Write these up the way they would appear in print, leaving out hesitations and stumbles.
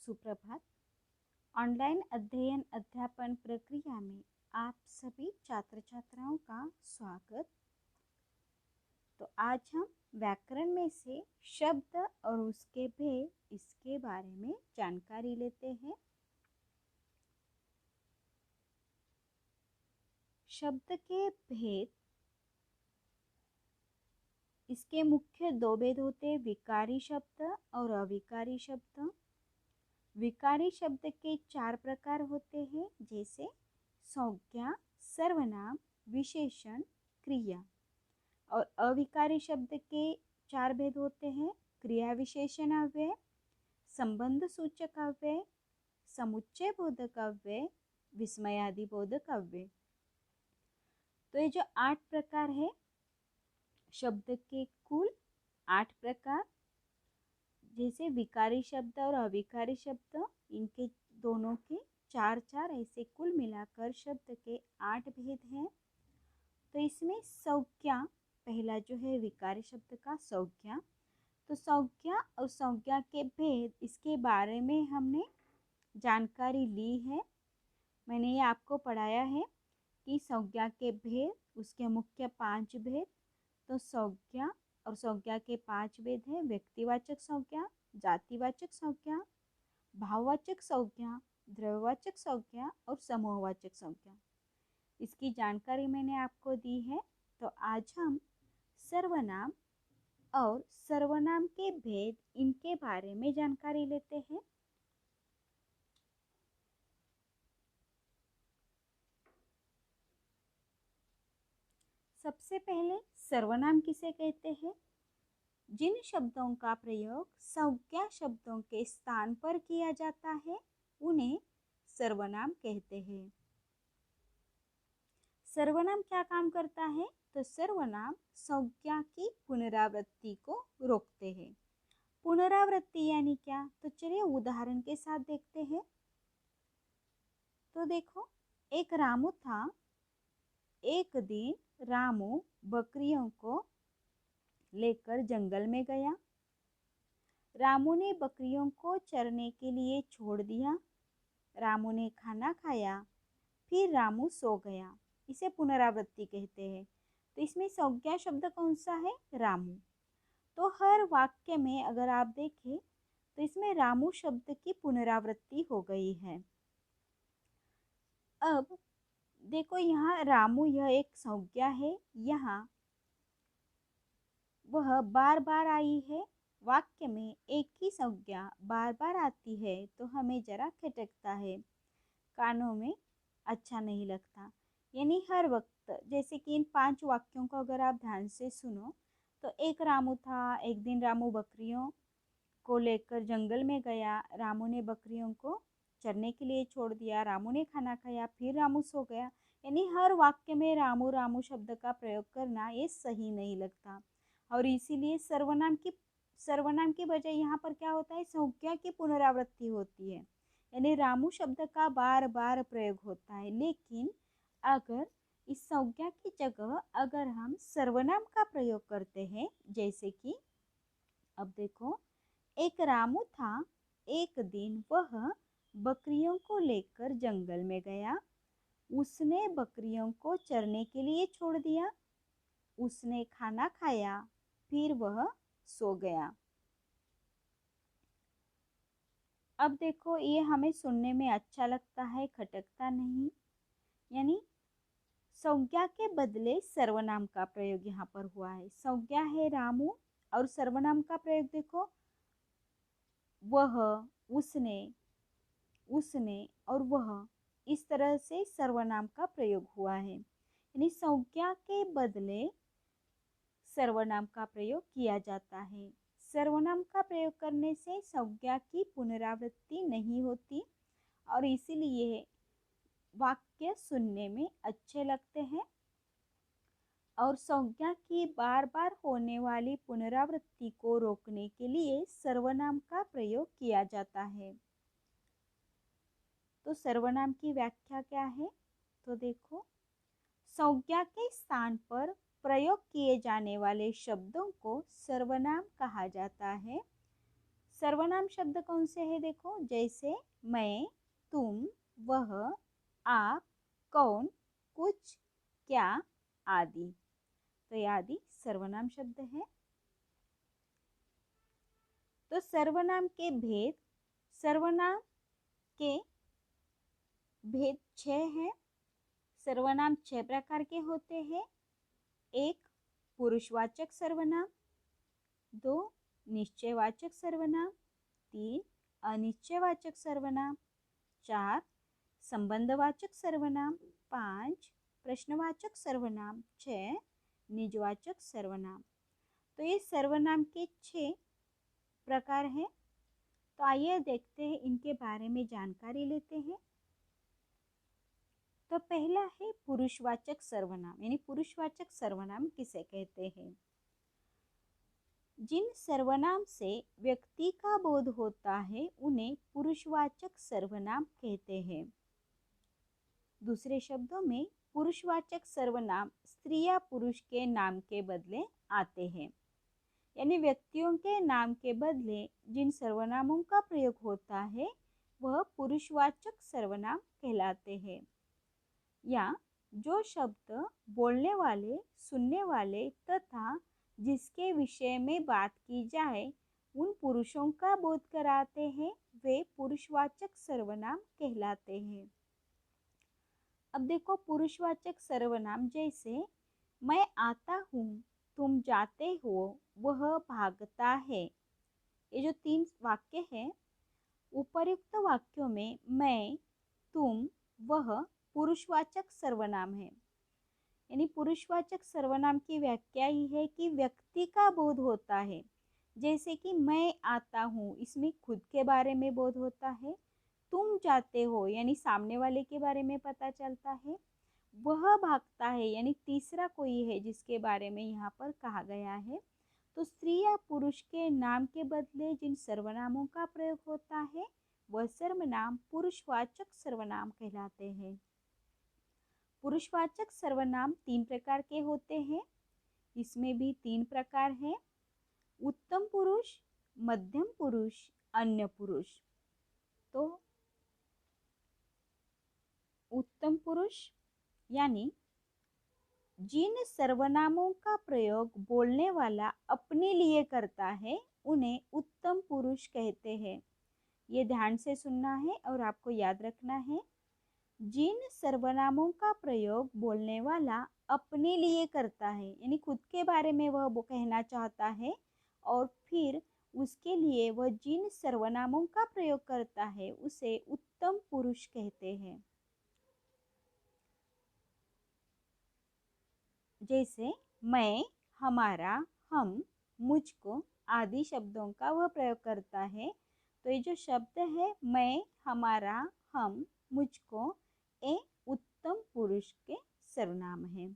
सुप्रभात। ऑनलाइन अध्ययन अध्यापन प्रक्रिया में आप सभी छात्र छात्राओं का स्वागत। तो आज हम व्याकरण में से शब्द और उसके भेद इसके बारे में जानकारी लेते हैं। शब्द के भेद, इसके मुख्य दो भेद होते हैं, विकारी शब्द और अविकारी शब्द। विकारी शब्द के 4 प्रकार होते हैं, जैसे संज्ञा, सर्वनाम, विशेषण, क्रिया। और अविकारी शब्द के 4 भेद होते हैं, क्रिया विशेषण अव्यय, संबंध सूचक अव्यय, समुच्चय बोधक अव्यय, विस्मयादि बोधक अव्यय। तो ये जो 8 प्रकार है, शब्द के कुल 8 प्रकार, जैसे विकारी शब्द और अविकारी शब्द, इनके दोनों के 4 ऐसे कुल मिलाकर शब्द के 8 भेद हैं। तो इसमें संज्ञा, पहला जो है विकारी शब्द का संज्ञा। तो संज्ञा और संज्ञा के भेद, इसके बारे में हमने जानकारी ली है। मैंने ये आपको पढ़ाया है कि संज्ञा के भेद, उसके मुख्य 5 भेद। तो संज्ञा और संज्ञा के 5 भेद हैं, व्यक्तिवाचक संज्ञा, जातिवाचक संज्ञा, भाववाचक संज्ञा, द्रव्यवाचक संज्ञा और समूहवाचक संज्ञा। इसकी जानकारी मैंने आपको दी है। तो आज हम सर्वनाम और सर्वनाम के भेद, इनके बारे में जानकारी लेते हैं। सबसे पहले सर्वनाम किसे कहते हैं? जिन शब्दों का प्रयोग संज्ञा शब्दों के स्थान पर किया जाता है, उन्हें सर्वनाम कहते हैं। सर्वनाम क्या काम करता है? तो सर्वनाम संज्ञा की पुनरावृत्ति को रोकते हैं। पुनरावृत्ति यानी क्या? तो चलिए उदाहरण के साथ देखते हैं। तो देखो, एक रामू था। एक दिन रामू बकरियों को लेकर जंगल में गया। रामू ने बकरियों को चरने के लिए छोड़ दिया। रामू ने खाना खाया, फिर रामू सो गया। इसे पुनरावृत्ति कहते हैं। तो इसमें संज्ञा शब्द कौन सा है? रामू। तो हर वाक्य में अगर आप देखें तो इसमें रामू शब्द की पुनरावृत्ति हो गई है। अब देखो, यहाँ रामू यह एक संज्ञा है, यहाँ वह बार बार आई है। वाक्य में एक ही संज्ञा बार बार आती है तो हमें जरा खटकता है, कानों में अच्छा नहीं लगता। यानी हर वक्त, जैसे कि इन 5 वाक्यों को अगर आप ध्यान से सुनो, तो एक रामू था। एक दिन रामू बकरियों को लेकर जंगल में गया। रामू ने बकरियों को चरने के लिए छोड़ दिया। रामू ने खाना खाया, फिर रामू सो गया। यानी हर वाक्य में रामू रामू शब्द का प्रयोग करना ये सही नहीं लगता, और इसीलिए सर्वनाम की बजाय यहाँ पर क्या होता है? संज्ञा की पुनरावृत्ति होती है, यानी रामू शब्द का बार बार प्रयोग होता है। लेकिन अगर इस संज्ञा की जगह अगर हम सर्वनाम का प्रयोग करते हैं, जैसे कि अब देखो, एक रामू था। एक दिन वह बकरियों को लेकर जंगल में गया। उसने बकरियों को चरने के लिए छोड़ दिया। उसने खाना खाया, फिर वह सो गया। अब देखो, ये हमें सुनने में अच्छा लगता है, खटकता नहीं। यानी संज्ञा के बदले सर्वनाम का प्रयोग यहाँ पर हुआ है। संज्ञा है रामू और सर्वनाम का प्रयोग देखो, वह, उसने और वह, इस तरह से सर्वनाम का प्रयोग हुआ है। यानी संज्ञा के बदले सर्वनाम का प्रयोग किया जाता है। सर्वनाम का प्रयोग करने से संज्ञा की पुनरावृत्ति नहीं होती और इसीलिए वाक्य सुनने में अच्छे लगते हैं। और संज्ञा की बार बार होने वाली पुनरावृत्ति को रोकने के लिए सर्वनाम का प्रयोग किया जाता है। तो सर्वनाम की व्याख्या क्या है? तो देखो, संज्ञा के स्थान पर प्रयोग किए जाने वाले शब्दों को सर्वनाम कहा जाता है। सर्वनाम शब्द कौन से हैं देखो, जैसे मैं, तुम, वह, आप, कौन, कुछ, क्या आदि। तो ये आदि सर्वनाम शब्द है। तो सर्वनाम के भेद, सर्वनाम के भेद 6 हैं। सर्वनाम 6 प्रकार के होते हैं। 1 पुरुषवाचक सर्वनाम, 2 निश्चयवाचक सर्वनाम, 3 अनिश्चयवाचक सर्वनाम, 4 संबंधवाचक सर्वनाम, 5 प्रश्नवाचक सर्वनाम, 6 निजवाचक सर्वनाम। तो ये सर्वनाम के 6 प्रकार हैं। तो आइए देखते हैं, इनके बारे में जानकारी लेते हैं। तो पहला है पुरुषवाचक सर्वनाम, यानी पुरुषवाचक सर्वनाम किसे कहते हैं? जिन सर्वनाम से व्यक्ति का बोध होता है उन्हें पुरुषवाचक सर्वनाम कहते हैं। दूसरे शब्दों में पुरुषवाचक सर्वनाम स्त्री या पुरुष के नाम के बदले आते हैं, यानी व्यक्तियों के नाम के बदले जिन सर्वनामों का प्रयोग होता है वह पुरुषवाचक सर्वनाम कहलाते हैं। या जो शब्द बोलने वाले, सुनने वाले तथा जिसके विषय में बात की जाए उन पुरुषों का बोध कराते हैं वे पुरुषवाचक सर्वनाम कहलाते हैं। अब देखो पुरुषवाचक सर्वनाम, जैसे मैं आता हूँ, तुम जाते हो, वह भागता है। ये जो 3 वाक्य हैं, उपर्युक्त वाक्यों में मैं, तुम, वह पुरुषवाचक सर्वनाम है। यानी पुरुषवाचक सर्वनाम की व्याख्या ही है कि व्यक्ति का बोध होता है। जैसे कि मैं आता हूँ, इसमें खुद के बारे में बोध होता है। तुम जाते हो, यानी सामने वाले के बारे में पता चलता है। वह भागता है, यानी तीसरा कोई है जिसके बारे में यहाँ पर कहा गया है। तो स्त्री या पुरुष के नाम के बदले जिन सर्वनामों का प्रयोग होता है वह सर्वनाम पुरुषवाचक सर्वनाम कहलाते हैं। पुरुषवाचक सर्वनाम 3 प्रकार के होते हैं। इसमें भी 3 प्रकार हैं, उत्तम पुरुष, मध्यम पुरुष, अन्य पुरुष। तो उत्तम पुरुष यानी जिन सर्वनामों का प्रयोग बोलने वाला अपने लिए करता है उन्हें उत्तम पुरुष कहते हैं। ये ध्यान से सुनना है और आपको याद रखना है। जिन सर्वनामों का प्रयोग बोलने वाला अपने लिए करता है, यानी खुद के बारे में वह कहना चाहता है और फिर उसके लिए वह जिन सर्वनामों का प्रयोग करता है उसे उत्तम पुरुष कहते हैं। जैसे मैं, हमारा, हम, मुझको आदि शब्दों का वह प्रयोग करता है। तो ये जो शब्द है मैं, हमारा, हम, मुझको, ये उत्तम पुरुष के सर्वनाम है।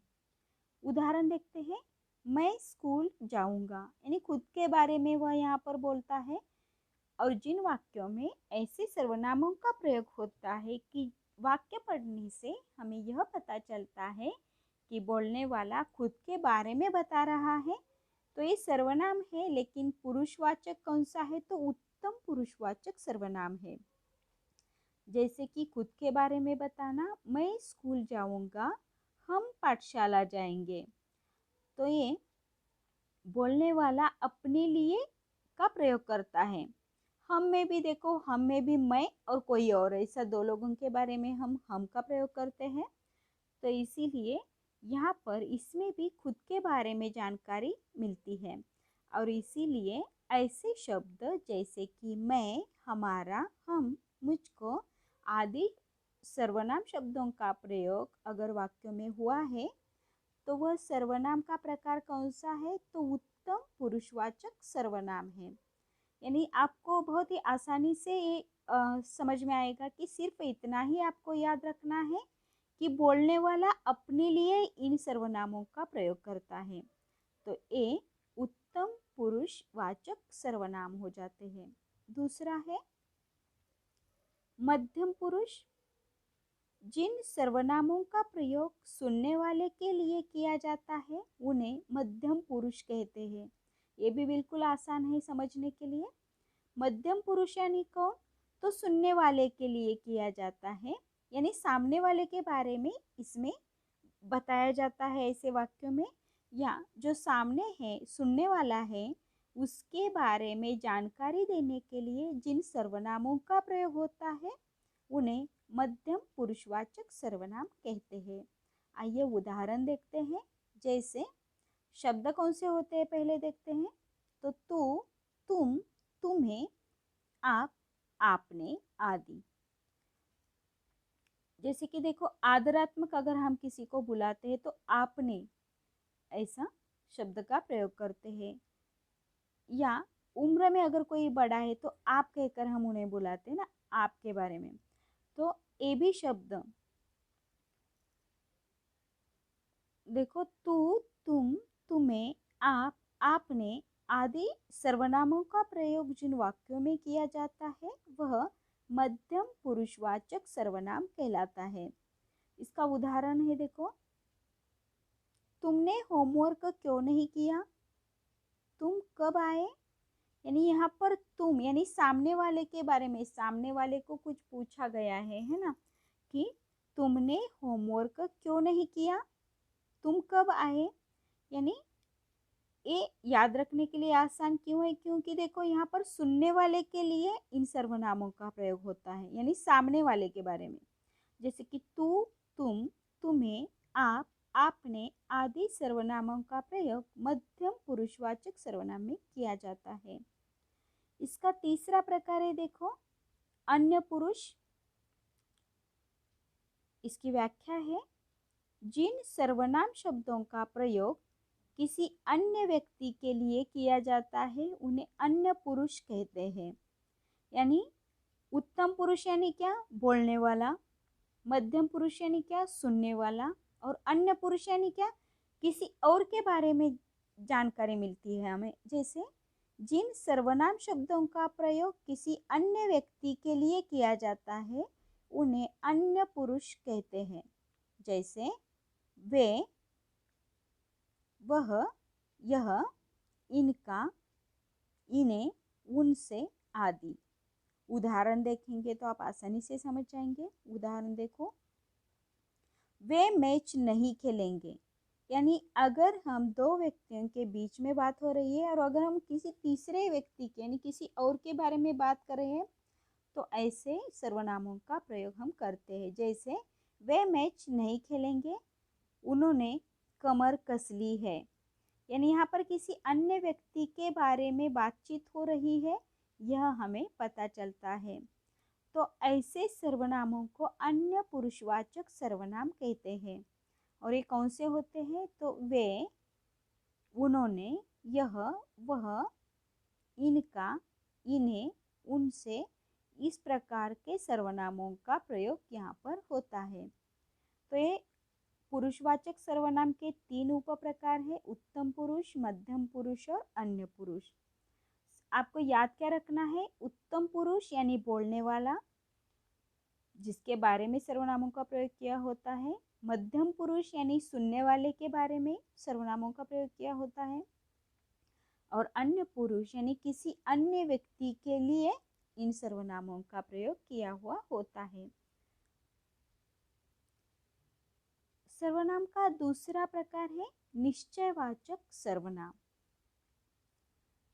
उदाहरण देखते हैं। मैं स्कूल जाऊंगा, यानी खुद के बारे में वह यहाँ पर बोलता है। और जिन वाक्यों में ऐसे सर्वनामों का प्रयोग होता है कि वाक्य पढ़ने से हमें यह पता चलता है कि बोलने वाला खुद के बारे में बता रहा है, तो ये सर्वनाम है। लेकिन पुरुषवाचक कौन सा है? तो उत्तम पुरुषवाचक सर्वनाम है। जैसे कि खुद के बारे में बताना, मैं स्कूल जाऊंगा, हम पाठशाला जाएंगे। तो ये बोलने वाला अपने लिए का प्रयोग करता है। हम में भी देखो, हम में भी मैं और कोई और, ऐसा 2 लोगों के बारे में हम का प्रयोग करते हैं। तो इसीलिए यहाँ पर इसमें भी खुद के बारे में जानकारी मिलती है। और इसीलिए ऐसे शब्द जैसे कि मैं, हमारा, हम, मुझको आदि सर्वनाम शब्दों का प्रयोग अगर वाक्यों में हुआ है तो वह सर्वनाम का प्रकार कौन सा है? तो उत्तम पुरुषवाचक सर्वनाम है। यानी आपको बहुत ही आसानी से ये समझ में आएगा कि सिर्फ इतना ही आपको याद रखना है कि बोलने वाला अपने लिए इन सर्वनामों का प्रयोग करता है। तो ये उत्तम पुरुषवाचक सर्वनाम हो जाते हैं। दूसरा है मध्यम पुरुष। जिन सर्वनामों का प्रयोग सुनने वाले के लिए किया जाता है उन्हें मध्यम पुरुष कहते हैं। ये भी बिल्कुल आसान है समझने के लिए। मध्यम पुरुष यानी कौन, तो सुनने वाले के लिए किया जाता है, यानी सामने वाले के बारे में इसमें बताया जाता है ऐसे वाक्यों में। या जो सामने है, सुनने वाला है, उसके बारे में जानकारी देने के लिए जिन सर्वनामों का प्रयोग होता है उन्हें मध्यम पुरुषवाचक सर्वनाम कहते हैं। आइए उदाहरण देखते हैं। जैसे शब्द कौन से होते हैं पहले देखते हैं। तो तू, तुम, तुम्हें, आप, आपने आदि। जैसे कि देखो, आदरात्मक अगर हम किसी को बुलाते हैं तो आपने ऐसा शब्द का प्रयोग करते हैं। या उम्र में अगर कोई बड़ा है तो आप कहकर हम उन्हें बुलाते हैं ना, आपके बारे में। तो ये भी शब्द देखो, तू, तुम, तुम्हें, आप, आपने आदि सर्वनामों का प्रयोग जिन वाक्यों में किया जाता है वह मध्यम पुरुषवाचक सर्वनाम कहलाता है। इसका उदाहरण है, देखो, तुमने होमवर्क क्यों नहीं किया, तुम कब आए। यानी यहाँ पर तुम यानी सामने वाले के बारे में, सामने वाले को कुछ पूछा गया है ना, कि तुमने होमवर्क क्यों नहीं किया, तुम कब आए। यानी ये याद रखने के लिए आसान क्यों है, क्योंकि देखो यहाँ पर सुनने वाले के लिए इन सर्वनामों का प्रयोग होता है, यानी सामने वाले के बारे में। जैसे कि तू, तुम, तुम्हें, आप, आपने आदि सर्वनामों का प्रयोग मध्यम पुरुषवाचक सर्वनाम में किया जाता है। इसका तीसरा प्रकार है, देखो, अन्य पुरुष। इसकी व्याख्या है, जिन सर्वनाम शब्दों का प्रयोग किसी अन्य व्यक्ति के लिए किया जाता है उन्हें अन्य पुरुष कहते हैं। यानी उत्तम पुरुष यानी क्या, बोलने वाला, मध्यम पुरुष यानी क्या, सुनने वाला, और अन्य पुरुष यानी क्या, किसी और के बारे में जानकारी मिलती है हमें। जैसे जिन सर्वनाम शब्दों का प्रयोग किसी अन्य व्यक्ति के लिए किया जाता है उन्हें अन्य पुरुष कहते हैं। जैसे वे, वह, यह, इनका, इन्हें, उनसे आदि। उदाहरण देखेंगे तो आप आसानी से समझ जाएंगे। उदाहरण देखो, वे मैच नहीं खेलेंगे। यानी अगर हम दो व्यक्तियों के बीच में बात हो रही है और अगर हम किसी तीसरे व्यक्ति के यानी किसी और के बारे में बात कर रहे हैं तो ऐसे सर्वनामों का प्रयोग हम करते हैं। जैसे वे मैच नहीं खेलेंगे, उन्होंने कमर कस ली है। यानी यहाँ पर किसी अन्य व्यक्ति के बारे में बातचीत हो रही है, यह हमें पता चलता है। तो ऐसे सर्वनामों को अन्य पुरुषवाचक सर्वनाम कहते हैं। और ये कौन से होते हैं, तो वे, उन्होंने, यह, वह, इनका, इन्हें, उनसे, इस प्रकार के सर्वनामों का प्रयोग यहाँ पर होता है। तो ये पुरुषवाचक सर्वनाम के 3 उप प्रकार है, उत्तम पुरुष, मध्यम पुरुष और अन्य पुरुष। आपको याद क्या रखना है, उत्तम पुरुष यानी बोलने वाला जिसके बारे में सर्वनामों का प्रयोग किया होता है, मध्यम पुरुष यानी सुनने वाले के बारे में सर्वनामों का प्रयोग किया होता है, और अन्य पुरुष यानी किसी अन्य व्यक्ति के लिए इन सर्वनामों का प्रयोग किया हुआ होता है। सर्वनाम का दूसरा प्रकार है निश्चयवाचक सर्वनाम।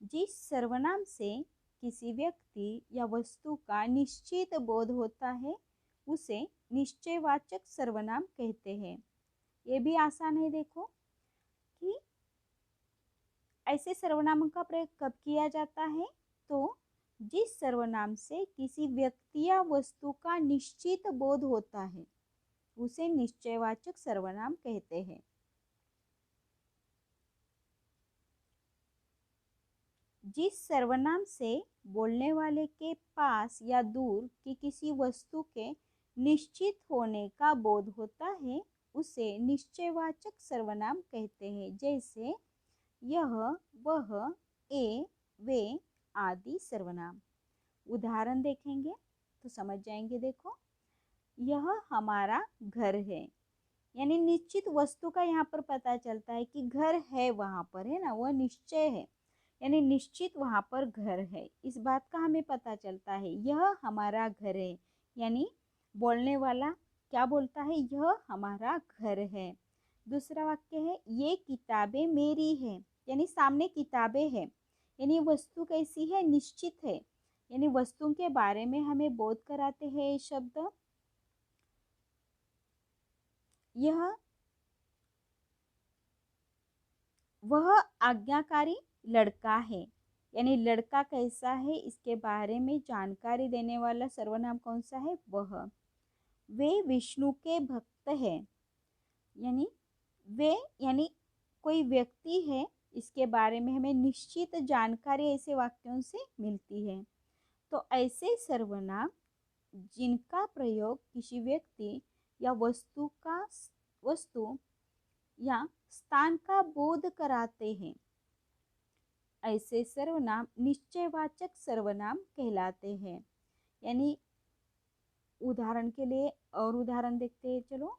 जिस सर्वनाम से किसी व्यक्ति या वस्तु का निश्चित बोध होता है उसे निश्चयवाचक सर्वनाम कहते हैं। ये भी आसान है, देखो कि ऐसे सर्वनामों का प्रयोग कब किया जाता है, तो जिस सर्वनाम से किसी व्यक्ति या वस्तु का निश्चित बोध होता है उसे निश्चयवाचक सर्वनाम कहते हैं। जिस सर्वनाम से बोलने वाले के पास या दूर की किसी वस्तु के निश्चित होने का बोध होता है उसे निश्चयवाचक सर्वनाम कहते हैं। जैसे यह, वह, ए, वे आदि सर्वनाम। उदाहरण देखेंगे तो समझ जाएंगे। देखो, यह हमारा घर है, यानी निश्चित वस्तु का यहाँ पर पता चलता है कि घर है, वहाँ पर है ना, वह निश्चय है। यानी निश्चित वहाँ पर घर है, इस बात का हमें पता चलता है। यह हमारा घर है, यानी बोलने वाला क्या बोलता है, यह हमारा घर है। दूसरा वाक्य है ये किताबें मेरी है, यानी सामने किताबें हैं, यानी वस्तु कैसी है, निश्चित है, यानी वस्तु के बारे में हमें बोध कराते हैं ये शब्द। यह वह आज्ञाकारी लड़का है, यानी लड़का कैसा है इसके बारे में जानकारी देने वाला सर्वनाम कौन सा है, वह। वे विष्णु के भक्त हैं, यानी वे यानी कोई व्यक्ति है, इसके बारे में हमें निश्चित जानकारी ऐसे वाक्यों से मिलती है। तो ऐसे सर्वनाम जिनका प्रयोग किसी व्यक्ति या वस्तु या स्थान का बोध कराते हैं, ऐसे सर्वनाम निश्चयवाचक सर्वनाम कहलाते हैं। यानी उदाहरण के लिए और उदाहरण देखते हैं, चलो।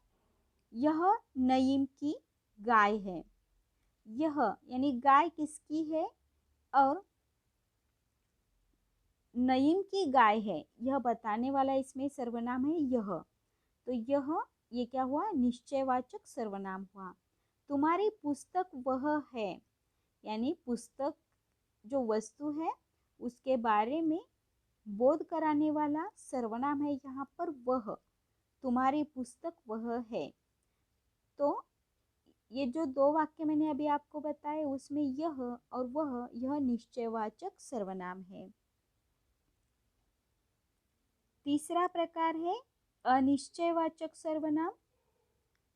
यह नईम की गाय है, यह यानी गाय किसकी है, और नईम की गाय है, यह बताने वाला इसमें सर्वनाम है यह। तो यह ये क्या हुआ, निश्चयवाचक सर्वनाम हुआ। तुम्हारी पुस्तक वह है, यानी पुस्तक जो वस्तु है उसके बारे में बोध कराने वाला सर्वनाम है यहाँ पर वह। तुम्हारी पुस्तक वह है। तो ये जो दो वाक्य मैंने अभी आपको बताए उसमें यह और वह, यह निश्चयवाचक सर्वनाम है। तीसरा प्रकार है अनिश्चयवाचक सर्वनाम।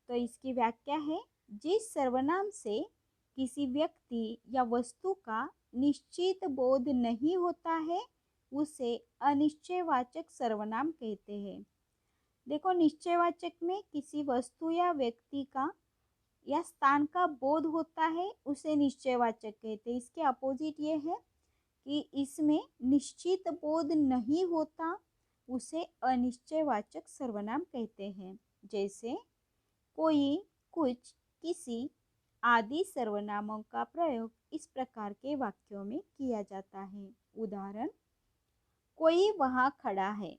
तो इसकी व्याख्या है, जिस सर्वनाम से किसी व्यक्ति या वस्तु का निश्चित बोध नहीं होता है उसे अनिश्चयवाचक सर्वनाम कहते हैं। देखो, निश्चयवाचक में किसी वस्तु या व्यक्ति का या स्थान का बोध होता है उसे निश्चयवाचक कहते हैं। इसके अपोजिट ये है कि इसमें निश्चित बोध नहीं होता, उसे अनिश्चयवाचक सर्वनाम कहते हैं। जैसे कोई, कुछ, किसी आदि सर्वनामों का प्रयोग इस प्रकार के वाक्यों में किया जाता है। उदाहरण, कोई वहां खड़ा है,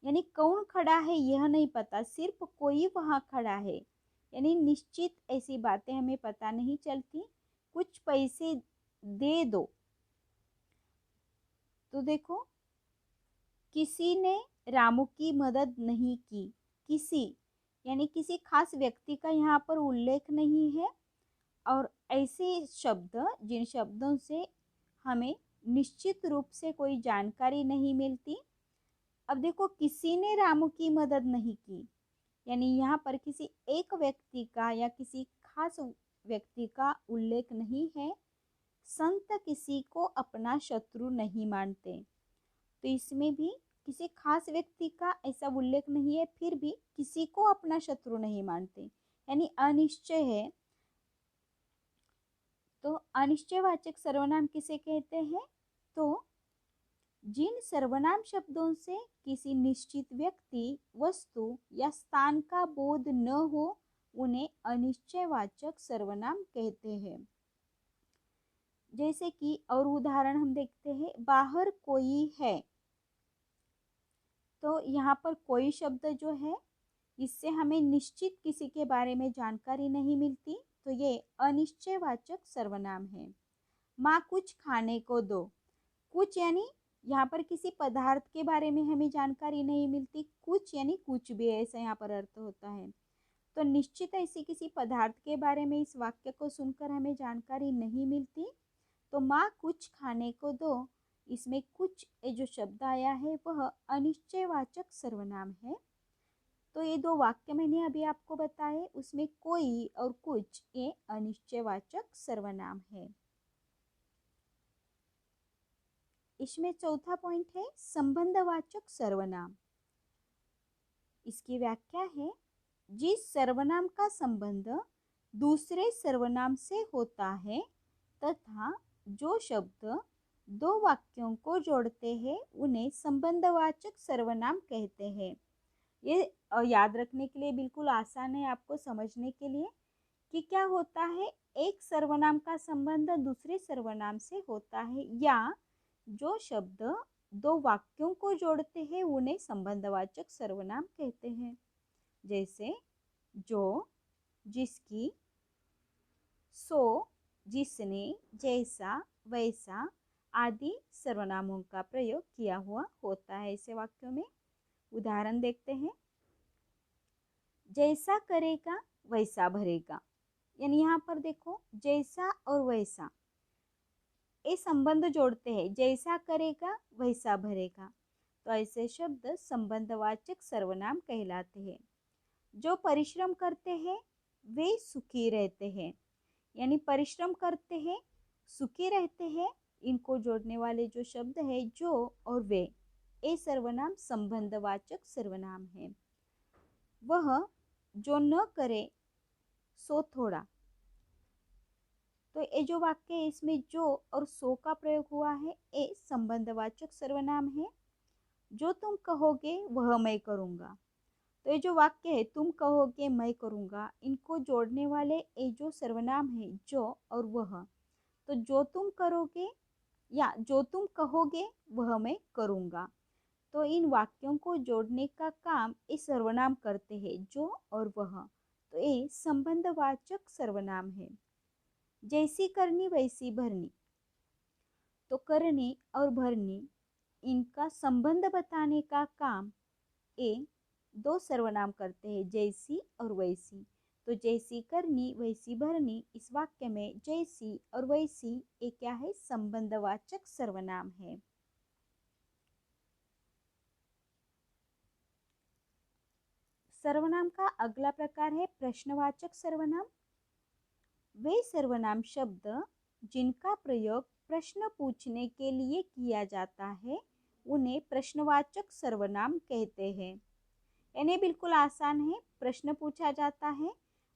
यानी कौन खड़ा है यह नहीं पता, सिर्फ कोई वहां खड़ा है, यानी निश्चित ऐसी बातें हमें पता नहीं चलती। कुछ पैसे दे दो, तो देखो किसी ने रामू की मदद नहीं की, किसी यानी किसी खास व्यक्ति का यहाँ पर उल्लेख नहीं है। और ऐसे शब्द जिन शब्दों से हमें निश्चित रूप से कोई जानकारी नहीं मिलती। अब देखो, किसी ने रामू की मदद नहीं की, यानी यहाँ पर किसी एक व्यक्ति का या किसी खास व्यक्ति का उल्लेख नहीं है। संत किसी को अपना शत्रु नहीं मानते, तो इसमें भी किसी खास व्यक्ति का ऐसा उल्लेख नहीं है, फिर भी किसी को अपना शत्रु नहीं मानते, यानी अनिश्चय है। तो अनिश्चयवाचक सर्वनाम किसे कहते हैं, तो जिन सर्वनाम शब्दों से किसी निश्चित व्यक्ति, वस्तु या स्थान का बोध न हो उन्हें अनिश्चयवाचक सर्वनाम कहते हैं। जैसे कि और उदाहरण हम देखते हैं, बाहर कोई है, तो यहाँ पर कोई शब्द जो है इससे हमें निश्चित किसी के बारे में जानकारी नहीं मिलती, तो ये अनिश्चयवाचक सर्वनाम है। माँ कुछ खाने को दो, कुछ यानी यहाँ पर किसी पदार्थ के बारे में हमें जानकारी नहीं मिलती, कुछ यानी कुछ भी, ऐसा यहाँ पर अर्थ होता है। तो निश्चित ऐसी किसी पदार्थ के बारे में इस वाक्य को सुनकर हमें जानकारी नहीं मिलती। तो माँ कुछ खाने को दो, इसमें कुछ ये जो शब्द आया है वह अनिश्चयवाचक सर्वनाम है। तो ये दो वाक्य मैंने अभी आपको बताए, उसमें कोई और कुछ ये अनिश्चयवाचक सर्वनाम है। इसमें चौथा पॉइंट है संबंधवाचक सर्वनाम। इसकी व्याख्या है, जिस सर्वनाम का संबंध दूसरे सर्वनाम से होता है तथा जो शब्द दो वाक्यों को जोड़ते हैं उन्हें संबंधवाचक सर्वनाम कहते हैं। ये याद रखने के लिए बिल्कुल आसान है आपको समझने के लिए, कि क्या होता है, एक सर्वनाम का संबंध दूसरे सर्वनाम से होता है, या जो शब्द दो वाक्यों को जोड़ते हैं उन्हें संबंधवाचक सर्वनाम कहते हैं। जैसे जो, जिसकी, सो, जिसने, जैसा, वैसा आदि सर्वनामों का प्रयोग किया हुआ होता है ऐसे वाक्यों में। उदाहरण देखते हैं। जैसा करेगा वैसा भरेगा, यानी यहाँ पर देखो जैसा और वैसा ये संबंध जोड़ते हैं, जैसा करेगा वैसा भरेगा, तो ऐसे शब्द संबंधवाचक सर्वनाम कहलाते हैं। जो परिश्रम करते हैं वे सुखी रहते हैं, यानी परिश्रम करते हैं सुखी रहते हैं, इनको जोड़ने वाले जो शब्द है जो और वे, ये सर्वनाम संबंधवाचक सर्वनाम है। वह जो न करे सो थोड़ा, तो ये जो वाक्य है इसमें जो और सो का प्रयोग हुआ है, ये संबंधवाचक सर्वनाम है। जो तुम कहोगे वह मैं करूँगा, तो ये जो वाक्य है तुम कहोगे मैं करूँगा, इनको जोड़ने वाले ये जो सर्वनाम है जो और वह, तो जो तुम करोगे या जो तुम कहोगे वह मैं करूँगा, तो इन वाक्यों को जोड़ने का काम ये सर्वनाम करते हैं जो और वह, तो ये संबंधवाचक सर्वनाम है। जैसी करनी वैसी भरनी, तो करनी और भरनी इनका संबंध बताने का काम ये दो सर्वनाम करते हैं, जैसी और वैसी। तो जैसी करनी वैसी भरनी, इस वाक्य में जैसी और वैसी ये क्या है, संबंधवाचक सर्वनाम है। सर्वनाम का अगला प्रकार है प्रश्नवाचक सर्वनाम। वे सर्वनाम शब्द जिनका प्रयोग प्रश्न पूछने के लिए किया जाता है उन्हें प्रश्नवाचक सर्वनाम कहते हैं। यानी बिल्कुल आसान है, प्रश्न पूछा जाता है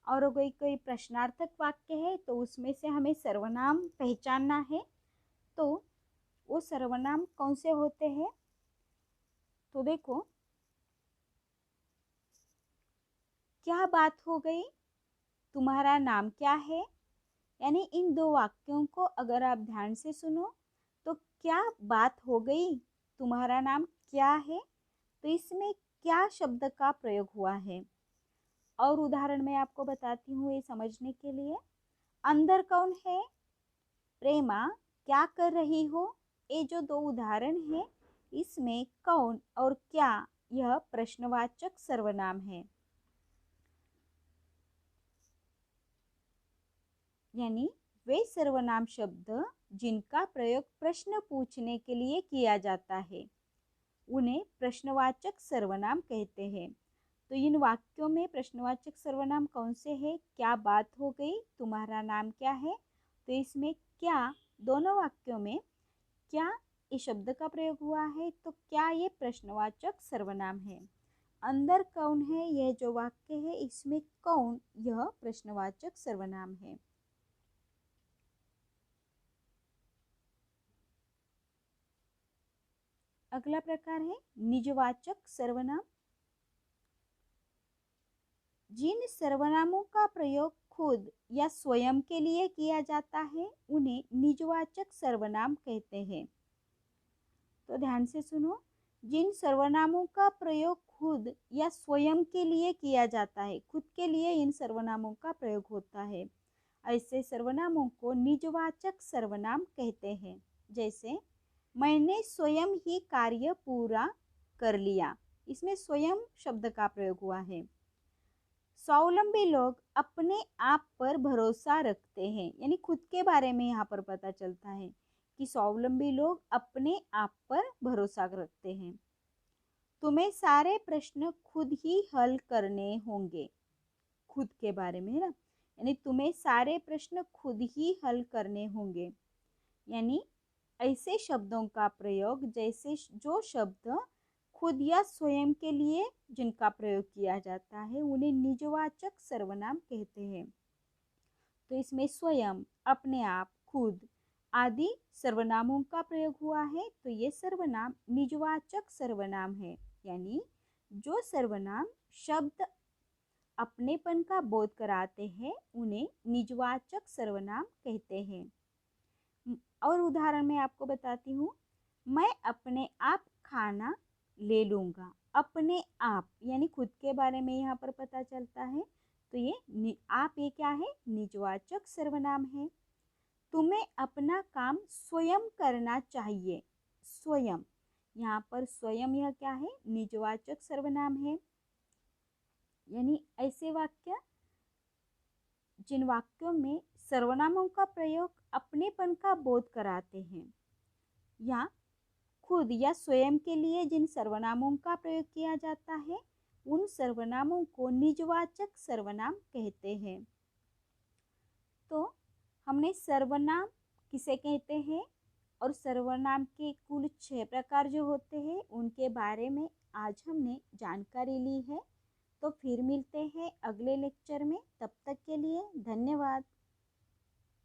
और कोई कोई प्रश्नार्थक वाक्य है तो उसमें से हमें सर्वनाम पहचानना है, तो वो सर्वनाम कौन से होते हैं। तो देखो, क्या बात हो गई, तुम्हारा नाम क्या है, यानी इन दो वाक्यों को अगर आप ध्यान से सुनो तो क्या बात हो गई, तुम्हारा नाम क्या है, तो इसमें क्या शब्द का प्रयोग हुआ है। और उदाहरण मैं आपको बताती हूँ ये समझने के लिए। अंदर कौन है, प्रेमा क्या कर रही हो, ये जो दो उदाहरण है इसमें कौन और क्या यह प्रश्नवाचक सर्वनाम है। यानी वे सर्वनाम शब्द जिनका प्रयोग प्रश्न पूछने के लिए किया जाता है उन्हें प्रश्नवाचक सर्वनाम कहते हैं। तो इन वाक्यों में प्रश्नवाचक सर्वनाम कौन से हैं, क्या बात हो गई, तुम्हारा नाम क्या है, तो इसमें क्या, दोनों वाक्यों में क्या इस शब्द का प्रयोग हुआ है, तो क्या ये प्रश्नवाचक सर्वनाम है। अंदर कौन है, यह जो वाक्य है इसमें कौन यह प्रश्नवाचक सर्वनाम है। अगला प्रकार है निजवाचक सर्वनाम। जिन सर्वनामों का प्रयोग खुद या स्वयं के लिए किया जाता है उन्हें निजवाचक सर्वनाम कहते हैं। तो ध्यान से सुनो, जिन सर्वनामों का प्रयोग खुद या स्वयं के लिए किया जाता है, खुद के लिए इन सर्वनामों का प्रयोग होता है, ऐसे सर्वनामों को निजवाचक सर्वनाम कहते हैं। जैसे मैंने स्वयं ही कार्य पूरा कर लिया, इसमें स्वयं शब्द का प्रयोग हुआ है। स्वावलंबी लोग अपने आप पर भरोसा रखते हैं, यानी खुद के बारे में यहाँ पर पता चलता है कि स्वावलंबी लोग अपने आप पर भरोसा रखते हैं। तुम्हें सारे प्रश्न खुद ही हल करने होंगे, खुद के बारे में है ना, यानी तुम्हें सारे प्रश्न खुद ही हल करने होंगे, यानी ऐसे शब्दों का प्रयोग जैसे जो शब्द खुद या स्वयं के लिए जिनका प्रयोग किया जाता है उन्हें निजवाचक सर्वनाम कहते हैं। तो इसमें स्वयं, अपने आप, खुद आदि सर्वनामों का प्रयोग हुआ है, तो ये सर्वनाम निजवाचक सर्वनाम है। यानी जो सर्वनाम शब्द अपनेपन का बोध कराते हैं उन्हें निजवाचक सर्वनाम कहते हैं। और उदाहरण मैं आपको बताती हूँ। मैं अपने आप खाना ले लूँगा। अपने आप यानी खुद के बारे में यहाँ पर पता चलता है, तो ये क्या है? निजवाचक सर्वनाम है। तुम्हें अपना काम स्वयं करना चाहिए। स्वयं, यहाँ पर स्वयं यह क्या है? निजवाचक सर्वनाम है। यानी ऐसे वाक्य जिन वाक्यों में सर्वनामों का प्रयोग अपनेपन का बोध कराते हैं, या खुद या स्वयं के लिए जिन सर्वनामों का प्रयोग किया जाता है, उन सर्वनामों को निजवाचक सर्वनाम कहते हैं। तो हमने सर्वनाम किसे कहते हैं और सर्वनाम के कुल 6 प्रकार जो होते हैं उनके बारे में आज हमने जानकारी ली है। तो फिर मिलते हैं अगले लेक्चर में। तब तक के लिए धन्यवाद।